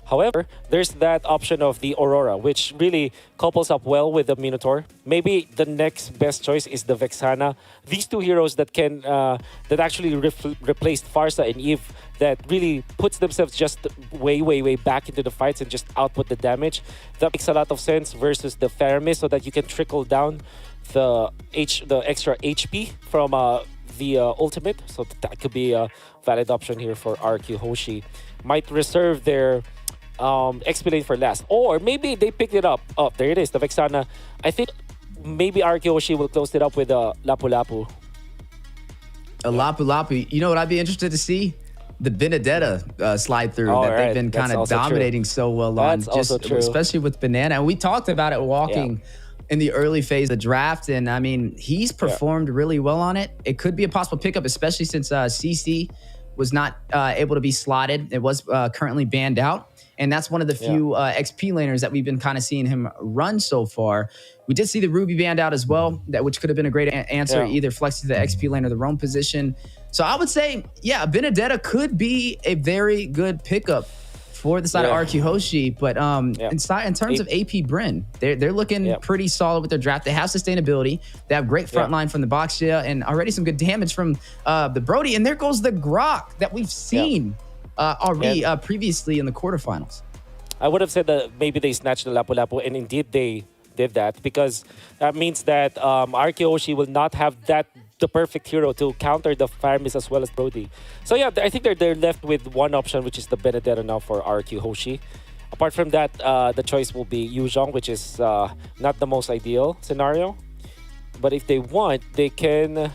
However, there's that option of the Aurora, which really couples up well with the Minotaur. Maybe the next best choice is the Vexana. These two heroes that can that actually replaced Farsa and Eve, that really puts themselves just way back into the fights and just output the damage. That makes a lot of sense versus the Faramis, so that you can trickle down the extra HP from the ultimate. So that could be a valid option here for RRQ Hoshi. Might reserve their XP lane for last. Or maybe they picked it up. Oh, there it is, the Vexana. I think maybe RRQ Hoshi will close it up with a Lapu Lapu. A Lapu Lapu. You know what I'd be interested to see? The Benedetta slide through that they've been kind of dominating so well on. That's also true. Especially with Banana. And we talked about it walking in the early phase of the draft. And I mean, he's performed really well on it. It could be a possible pickup, especially since CC was not able to be slotted. It was currently banned out. And that's one of the few XP laners that we've been kind of seeing him run so far. We did see the Ruby banned out as well, which could have been a great answer, either flex to the XP lane or the roam position. So I would say, Benedetta could be a very good pickup for the side of RRQ Hoshi. But in terms of AP Bren, they're looking pretty solid with their draft. They have sustainability. They have great front line from the Boxia and already some good damage from the Brody. And there goes the Grok that we've seen already previously in the quarterfinals. I would have said that maybe they snatched the Lapu Lapu, and indeed they did that, because that means that RRQ Hoshi will not have the perfect hero to counter the Faramis as well as Brody. So yeah, I think they're left with one option, which is the Benedetta now for RRQ Hoshi. Apart from that, the choice will be Yuzhong, which is not the most ideal scenario. But if they want, they can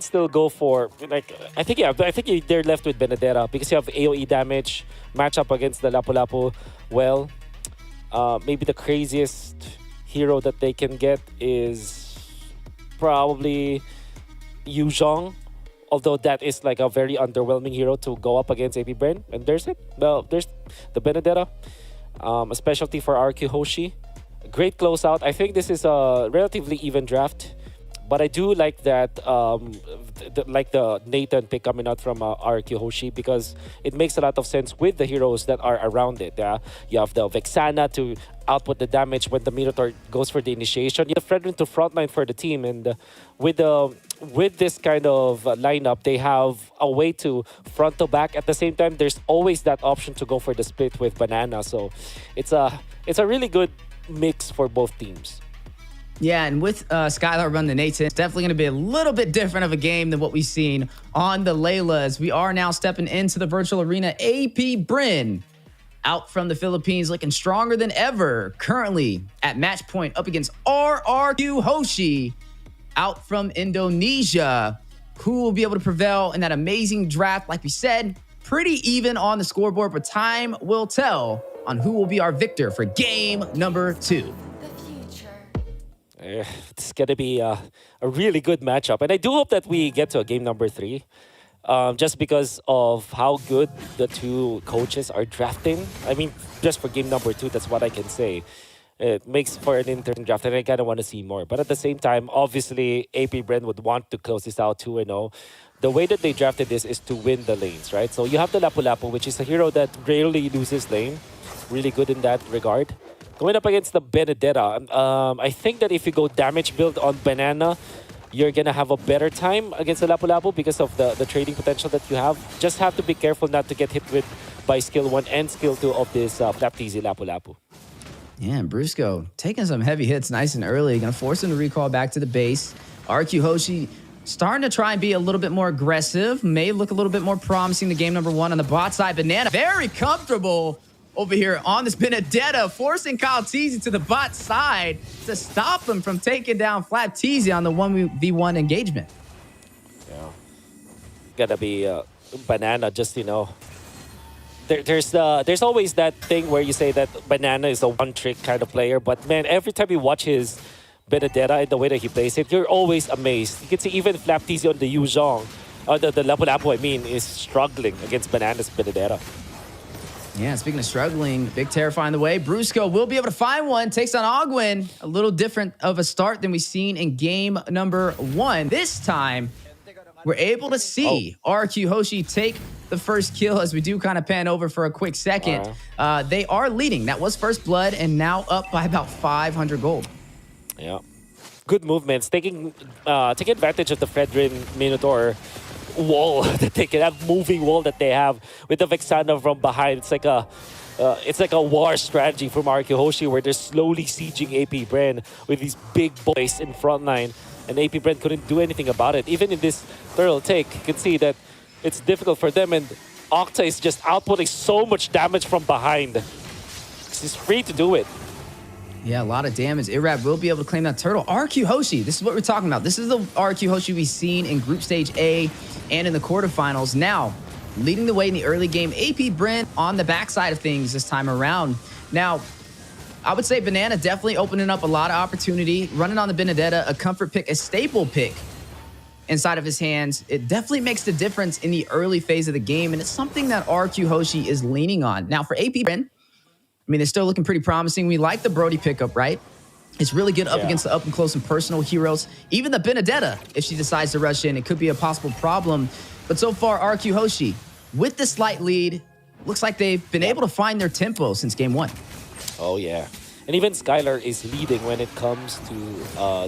still go for, like, I think they're left with Benedetta, because you have AoE damage, matchup against the Lapu Lapu. Well, maybe the craziest hero that they can get is probably Yuzhong, although that is like a very underwhelming hero to go up against AP Bren. And there's it. Well, there's the Benedetta, a specialty for RRQ Hoshi. Great closeout. I think this is a relatively even draft. But I do like that, like the Nathan pick coming out from RRQ Hoshi, because it makes a lot of sense with the heroes that are around it. You have the Vexana to output the damage when the Minotaur goes for the initiation. You have Fredrin to frontline for the team, and with this kind of lineup, they have a way to front to back. At the same time, there's always that option to go for the split with Banana. So it's a really good mix for both teams. Yeah, and with Skylar run the Nathan, it's definitely going to be a little bit different of a game than what we've seen on the Laylas. We are now stepping into the virtual arena. AP Bren out from the Philippines, looking stronger than ever. Currently at match point up against RRQ Hoshi out from Indonesia. Who will be able to prevail in that amazing draft? Like we said, pretty even on the scoreboard, but time will tell on who will be our victor for game number 2. It's going to be a really good matchup. And I do hope that we get to a game number 3. Just because of how good the two coaches are drafting. I mean, just for game number 2, that's what I can say. It makes for an interesting draft, and I kind of want to see more. But at the same time, obviously, AP Bren would want to close this out 2-0. The way that they drafted this is to win the lanes, right? So you have the Lapu Lapu, which is a hero that rarely loses lane. Really good in that regard. Going up against the Benedetta, I think that if you go damage build on Banana, you're going to have a better time against the Lapu Lapu because of the trading potential that you have. Just have to be careful not to get hit with by skill 1 and skill 2 of this Flapteasy Lapu Lapu. Yeah, and Brusco taking some heavy hits nice and early. Going to force him to recall back to the base. RRQ Hoshi starting to try and be a little bit more aggressive. May look a little bit more promising the game number 1 on the bot side. Banana very comfortable over here on this Benedetta, forcing Kyle Teasy to the bot side to stop him from taking down Flapteasy on the 1v1 engagement. Yeah. Gotta be Banana, just, you know. There's always that thing where you say that Banana is a one-trick kind of player, but man, every time you watch his Benedetta and the way that he plays it, you're always amazed. You can see even Flapteasy on the Yuzhong, the Lapu Lapu, I mean, is struggling against Banana's Benedetta. Yeah, speaking of struggling, Big Terrifying the way. Brusco will be able to find one. Takes on Ogwin. A little different of a start than we've seen in game number 1. This time, we're able to see RRQ Hoshi take the first kill as we do kind of pan over for a quick second. They are leading. That was first blood and now up by about 500 gold. Yeah. Good movements. Taking advantage of the Fredrin Minotaur wall that they can have, moving wall that they have with the Vexana from behind. It's like a war strategy from RRQ Hoshi where they're slowly sieging AP Bren with these big boys in front line, and AP Bren couldn't do anything about it. Even in this turtle take, you can see that it's difficult for them, and Octa is just outputting so much damage from behind. He's free to do it. Yeah, a lot of damage. Irad will be able to claim that turtle. RRQ Hoshi, this is what we're talking about. This is the RRQ Hoshi we've seen in Group Stage A and in the quarterfinals. Now, leading the way in the early game, AP Bren on the backside of things this time around. Now, I would say Banana definitely opening up a lot of opportunity. Running on the Benedetta, a comfort pick, a staple pick inside of his hands. It definitely makes the difference in the early phase of the game, and it's something that RRQ Hoshi is leaning on. Now, for AP Bren, I mean, they're still looking pretty promising. We like the Brody pickup, right? It's really good up against the up and close and personal heroes. Even the Benedetta, if she decides to rush in, it could be a possible problem. But so far, RRQ Hoshi, with the slight lead, looks like they've been able to find their tempo since game one. Oh, yeah. And even Skylar is leading when it comes to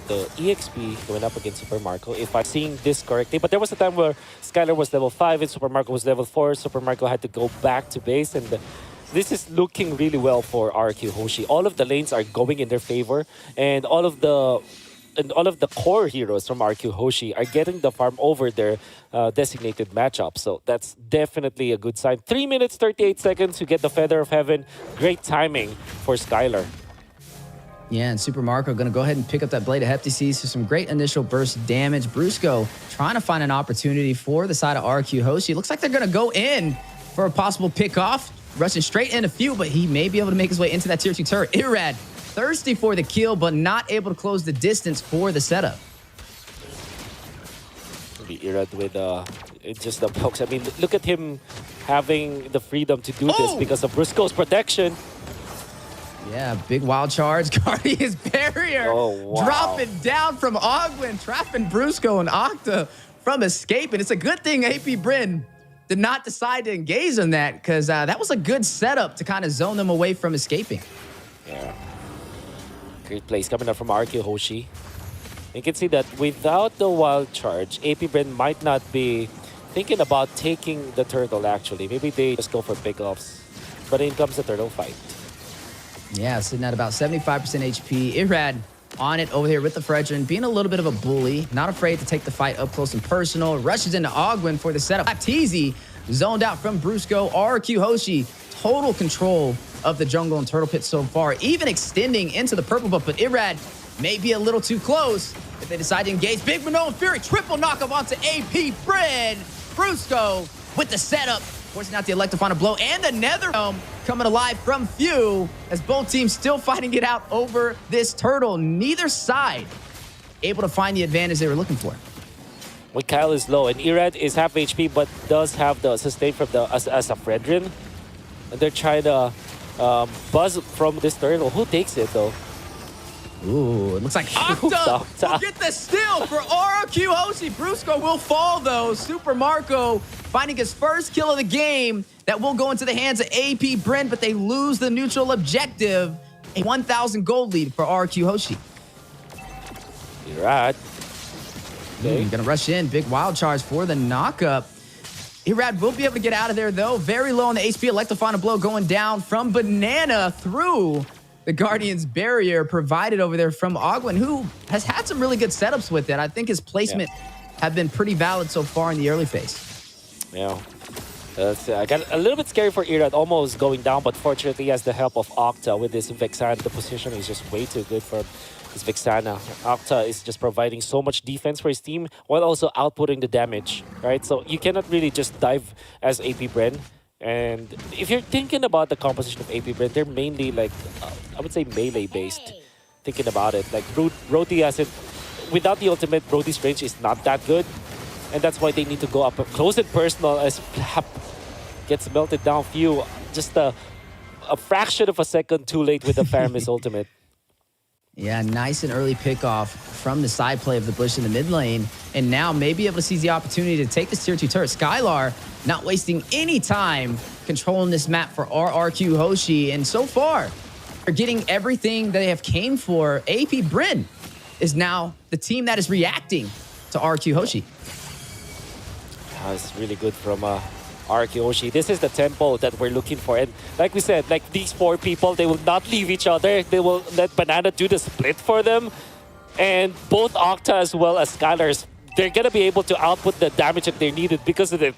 the EXP going up against Super Marco, if I'm seeing this correctly. But there was a time where Skylar was level 5 and Super Marco was level 4. Super Marco had to go back to base, and this is looking really well for RRQ Hoshi. All of the lanes are going in their favor, and all of the core heroes from RRQ Hoshi are getting the farm over their designated matchup. So that's definitely a good sign. 3 minutes, 38 seconds to get the Feather of Heaven. Great timing for Skylar. Yeah, and Super Marco going to go ahead and pick up that Blade of Heptaseas for some great initial burst damage. Brusco trying to find an opportunity for the side of RRQ Hoshi. Looks like they're going to go in for a possible pick-off. Rushing straight in a few, but he may be able to make his way into that tier 2 turret. Irad, thirsty for the kill, but not able to close the distance for the setup. Maybe Irad with just the pokes. I mean, look at him having the freedom to do this because of Brusco's protection. Yeah, big wild charge. Guardian's barrier. Oh, wow. Dropping down from Ogwin, trapping Brusco and Octa from escaping. It's a good thing AP Bren did not decide to engage on that, because that was a good setup to kind of zone them away from escaping. Yeah. Great plays coming up from RRQ Hoshi. You can see that without the wild charge, AP Bren might not be thinking about taking the turtle, actually. Maybe they just go for pickoffs. But in comes the turtle fight. Yeah, sitting at about 75% HP. Irad on it over here with the Fredrin, being a little bit of a bully, not afraid to take the fight up close and personal. Rushes into Ogwin for the setup. Baptiste zoned out from Brusco. RRQ Hoshi, total control of the jungle and turtle pit so far, even extending into the purple buff, but Irad may be a little too close if they decide to engage. Big Manoan Fury, triple knockup onto AP Bren. Brusco with the setup, forcing out the Electrifying blow, and the Netherrealm coming alive from Few as both teams still fighting it out over this turtle. Neither side able to find the advantage they were looking for. When Kyle is low, and Irad is half HP but does have the sustain from the as a Fredrin, and they're trying to buzz from this turtle. Who takes it though? Ooh, it looks like Octa will get the steal for RRQ Hoshi. Brusco will fall though. Super Marco finding his first kill of the game. That will go into the hands of AP Bren, but they lose the neutral objective. A 1,000 gold lead for RRQ Hoshi. Irad. Okay. Gonna rush in. Big wild charge for the knockup. Irad will be able to get out of there though. Very low on the HP. Electrifying blow going down from Banana through the Guardian's barrier provided over there from Ogwin, who has had some really good setups with it. I think his placement have been pretty valid so far in the early phase. Yeah. I got a little bit scary for Irad, almost going down, but fortunately he has the help of Octa with this Vexana. The position is just way too good for this Vexana. Octa is just providing so much defense for his team while also outputting the damage, right? So you cannot really just dive as AP Bren. And if you're thinking about the composition of AP Bren, they're mainly like, I would say melee based. Thinking about it, like Brody has it, without the ultimate, Brody's range is not that good. And that's why they need to go up close and personal as Flap gets melted down. Few, just a fraction of a second too late with the Faramis ultimate. Yeah, nice and early pickoff from the side play of the Bush in the mid lane. And now maybe able to seize the opportunity to take this tier 2 turret. Skylar not wasting any time controlling this map for RRQ Hoshi. And so far, they're getting everything that they have came for. AP Bren is now the team that is reacting to RRQ Hoshi. It's really good from RRQ Hoshi. This is the tempo that we're looking for. And like we said, like these 4 people, they will not leave each other. They will let Banana do the split for them. And both Octa as well as Skylars, they're going to be able to output the damage that they needed because of the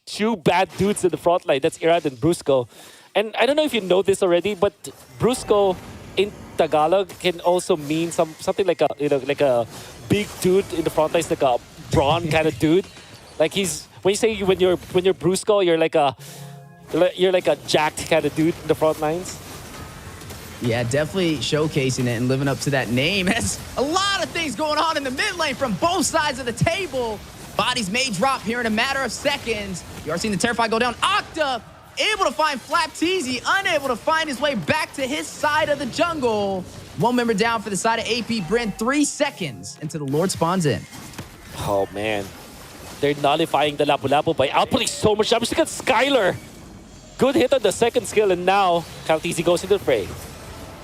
two bad dudes in the front line. That's Irad and Brusco. And I don't know if you know this already, but Brusco in Tagalog can also mean something like a big dude in the front line, like a brawn kind of dude. Like when you're Brusco, you're like a jacked kind of dude in the front lines. Yeah, definitely showcasing it and living up to that name. There's a lot of things going on in the mid lane from both sides of the table. Bodies may drop here in a matter of seconds. You are seeing the Terrify go down. Octa able to find Flapteezy, unable to find his way back to his side of the jungle. 1 member down for the side of AP Bren. 3 seconds until the Lord spawns in. Oh, man. They're nullifying the Lapu-Lapu by outputting so much damage. Look at Skylar. Good hit on the second skill, and now Flapteezy goes into the fray.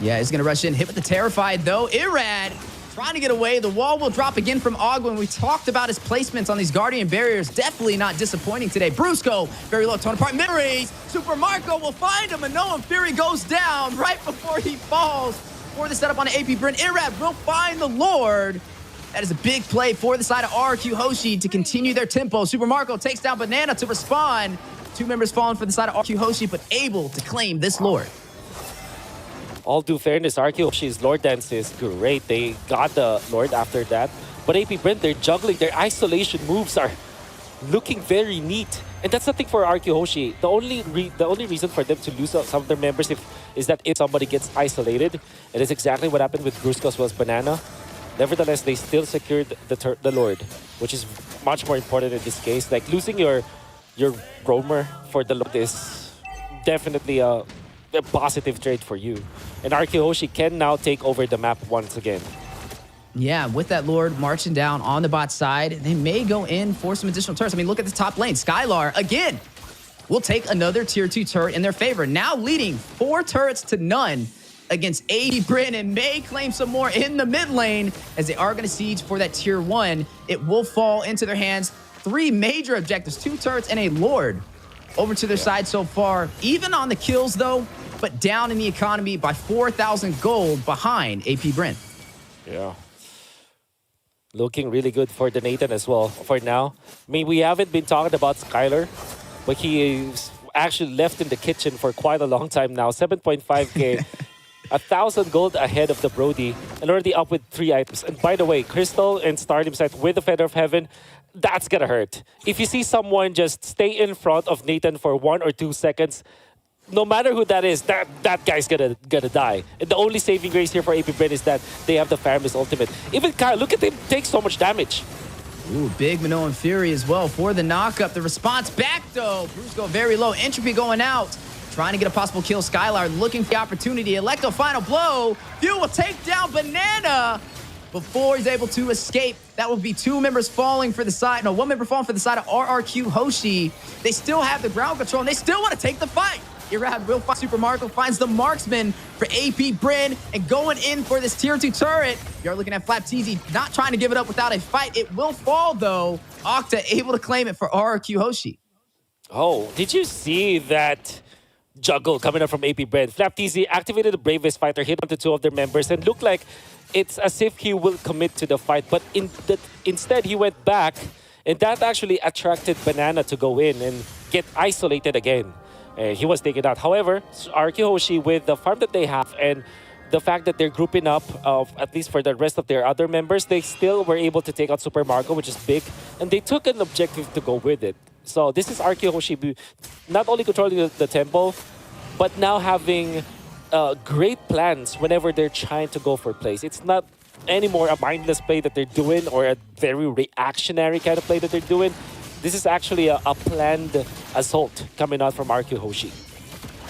Yeah, he's going to rush in. Hit with the Terrified, though. Irad trying to get away. The wall will drop again from Ogwin. We talked about his placements on these Guardian barriers. Definitely not disappointing today. Brusco, very low tone apart. Memories. Super Marco will find him, and Noah Fury goes down right before he falls. For the setup on the AP Bren, Irad will find the Lord. That is a big play for the side of RRQ Hoshi to continue their tempo. Super Marco takes down Banana to respond. 2 members falling for the side of RRQ Hoshi, but able to claim this Lord. All due fairness, RRQ Hoshi's Lord Dance is great. They got the Lord after that. But AP Bren, they're juggling. Their isolation moves are looking very neat. And that's the thing for RRQ Hoshi. The only reason for them to lose some of their members is that if somebody gets isolated. It is exactly what happened with Brusco as well as Banana. Nevertheless, they still secured the Lord, which is much more important in this case. Like losing your roamer for the Lord is definitely a positive trait for you. And RRQ Hoshi can now take over the map once again. Yeah, with that Lord marching down on the bot side, they may go in for some additional turrets. I mean, look at the top lane. Skylar, again, will take another tier 2 turret in their favor. Now leading 4 turrets to none against AP Bren, and may claim some more in the mid lane as they are going to siege for that tier 1. It will fall into their hands. 3 major objectives, 2 turrets and a Lord over to their side so far. Even on the kills, though, but down in the economy by 4,000 gold behind AP Bren. Yeah. Looking really good for the Nathan as well for now. I mean, we haven't been talking about Skylar, but he is actually left in the kitchen for quite a long time now. 7.5k, 1,000 gold ahead of the Brody, and already up with 3 items. And by the way, Crystal and Stardom set with the Feather of Heaven, that's gonna hurt. If you see someone just stay in front of Nathan for 1 or 2 seconds, no matter who that is, that guy's gonna die. And the only saving grace here for AP Bren is that they have the Faramis ultimate. Even Kyle, look at him take so much damage. Ooh, big Minoan Fury as well for the knockup. The response back, though. Bruce go very low. Entropy going out. Trying to get a possible kill. Skylar looking for the opportunity. Electo final blow. Few will take down Banana before he's able to escape. That will be 2 members falling for the side. No, 1 member falling for the side of RRQ Hoshi. They still have the ground control, and they still want to take the fight. Irad will find Super Marco, finds the marksman for AP Bren, and going in for this tier 2 turret. You're looking at Flapteezy not trying to give it up without a fight. It will fall, though. Octa able to claim it for RRQ Hoshi. Oh, did you see that juggle coming up from AP Bren? Flapteezy activated the Bravest Fighter, hit onto 2 of their members, and looked like it's as if he will commit to the fight. But instead, he went back, and that actually attracted Banana to go in and get isolated again. He was taken out. However, RRQ Hoshi, with the farm that they have and the fact that they're grouping up, at least for the rest of their other members, they still were able to take out Super Marco, which is big, and they took an objective to go with it. So this is RRQ Hoshi not only controlling the tempo, but now having great plans whenever they're trying to go for plays. It's not anymore a mindless play that they're doing or a very reactionary kind of play that they're doing. This is actually a planned assault coming out from RRQ Hoshi.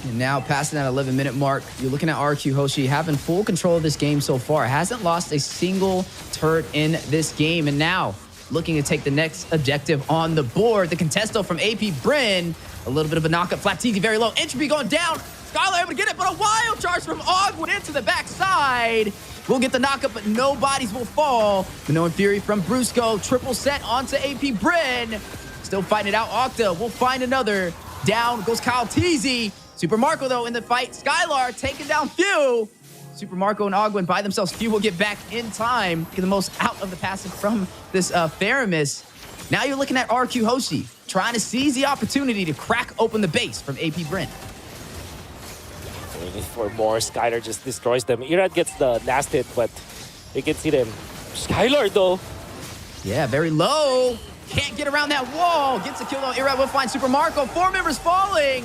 And now passing that 11-minute mark, you're looking at RRQ Hoshi having full control of this game so far. Hasn't lost a single turret in this game. And now looking to take the next objective on the board. The contesto from AP Bren. A little bit of a knockup. Flatteezy very low. Entropy going down. Skylar able to get it, but a wild charge from Ogwood into the backside. We'll get the knockup, but no bodies will fall. Minoan Fury from Brusco. Triple set onto AP Bren. Still fighting it out. Octa will find another. Down goes Kyle Teasy. Super Marco, though, in the fight. Skylar taking down Few. Super Marco and Ogwin by themselves. Few will get back in time. Get the most out of the passive from this Faramis. Now you're looking at RRQ Hoshi, trying to seize the opportunity to crack open the base from AP Bren. Waiting for more. Skylar just destroys them. Irad gets the last hit, but you can see them. Skylar, though. Yeah, very low. Can't get around that wall. Gets a kill, though. Irad will find Super Marco. 4 members falling.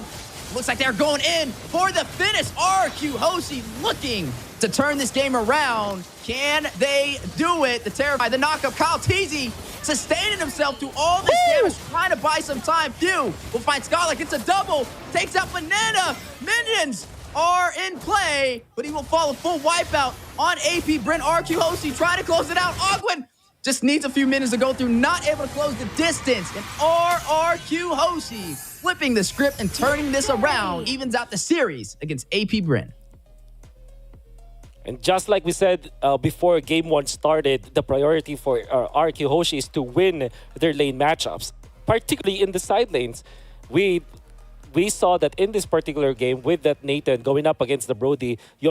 Looks like they're going in for the finish. RRQ Hoshi looking to turn this game around. Can they do it? The terrified, the knockup. Kyle Teasy sustaining himself through all this damage, trying to buy some time. Few will find Scholar, gets a double, takes out Banana. Minions are in play, but he will fall a full wipeout on AP Bren. RRQ Hoshi trying to close it out. Ogwin just needs a few minutes to go through, not able to close the distance. And RRQ Hoshi flipping the script and turning this around, evens out the series against AP Bren. And just like we said before Game 1 started, the priority for RRQ Hoshi is to win their lane matchups, particularly in the side lanes. We saw that in this particular game with that Nathan going up against the Brody, you